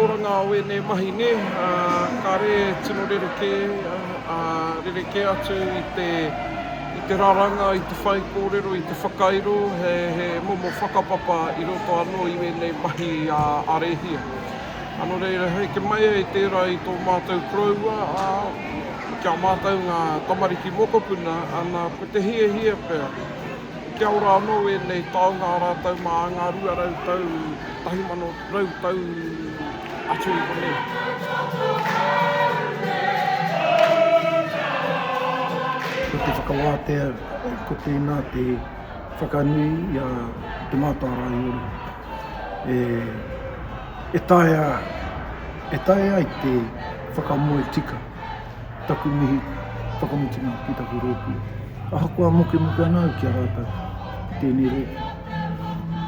oranga o e nei mahi ne, ka re tino rereke atu i te raranga, i te whaikōrero, i te whakairo, he momo whakapapa i roto anō i me nei mahi ārahina. Anō reira, hei ke mai e tērā i tō mātou kroua, kia mātou ngā tamariki mokopuna, ana ko te hia pēr. Kia ora anō e nei taonga rātau mā ngā rua rautau, tahimano rautau atu i konei. Ko te whakawātea, ko tēnā te whakanui a te mātāra i ora. E tae ai te whakamoe tika, taku mihi whakamutinga ki taku rōpua. Ahakoa moke anau ki a rātau, tēnei rōpua.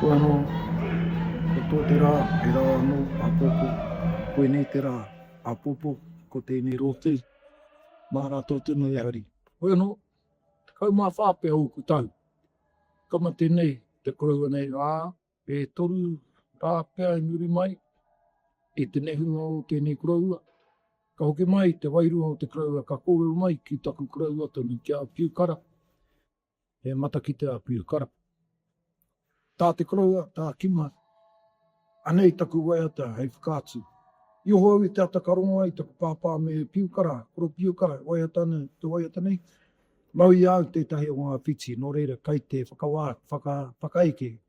Ko anō, ko tō te rā, e rā anō, āpopo, koe nei te rā, āpopo, ko tēnei rōpua, mā rātou tino i ahari. Koe anō, te kaumā whāpea o ku tau. Kama tēnei, te koreua nei rā, e toru rā pēr i muri mai, e te nehunga o tēnei koreua. Ka hoki mai te wairua o te koreua, ka kōrero mai ki taku koreua tonu ki a Pūkōrero. He mata ki te a Pūkōrero. Tā te koreua, tā kima. Anei taku waiata, hei whakātu. I oho au i te atakarongo ai, taku pāpā me Pūkōrero, koro Pūkōrero, waiata nei, te waiata nei. Mau i au tētahi o ngā whiti, nō reira, kai te whakaike,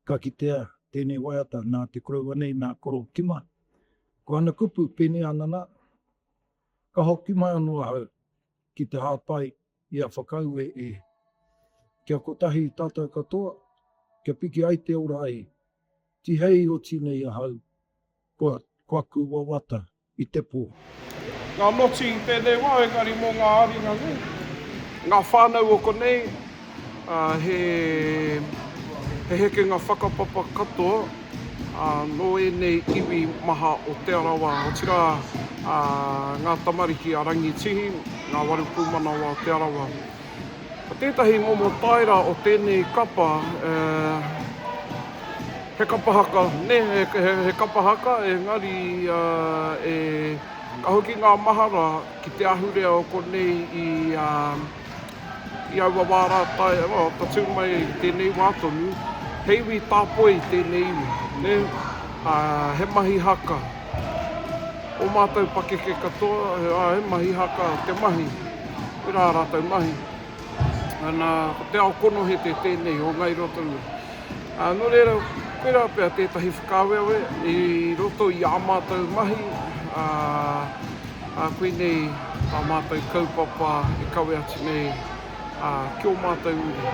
ka kitea tēnei waiata nā te koreua nei, nā koro kima. Ko ana kupu pēne anana, ka hoki mai anō hau ki te hāpai i a whakau e. Kia kotahi tātou katoa, kia piki ai te ora ai. Ti hei o tīnei a hau, kua kuwawata i te pō. Ngā noti i tēnei wā, engari mō ngā ārahina nei. Ngā whānau o konei, he heke ngā whakapapa katoa, no e nei iwi maha o Te Arawa, o tira ngā tamariki a rangi tihi, ngā warupūmana o Te Arawa. Tētahi momo taira o tēnei kapa, he kapa haka, he kapa haka, engari ka hoki ngā mahara ki te ahurea o konei i aua wārātai, tatu mai tēnei wātonu, heiwi tāpoi tēnei iwi, he mahi haka. O mātou pakeke katoa, he mahi haka, te mahi, e rā rātou mahi. Ana, te ao kono he te tēnei o ngai Rotorua. Nō reira, koe rā pēr tētahi whakāweawe, i roto i ā mātou mahi, koe nei tā mātou kaupapa e kawe atu nei, kia o mātou uri.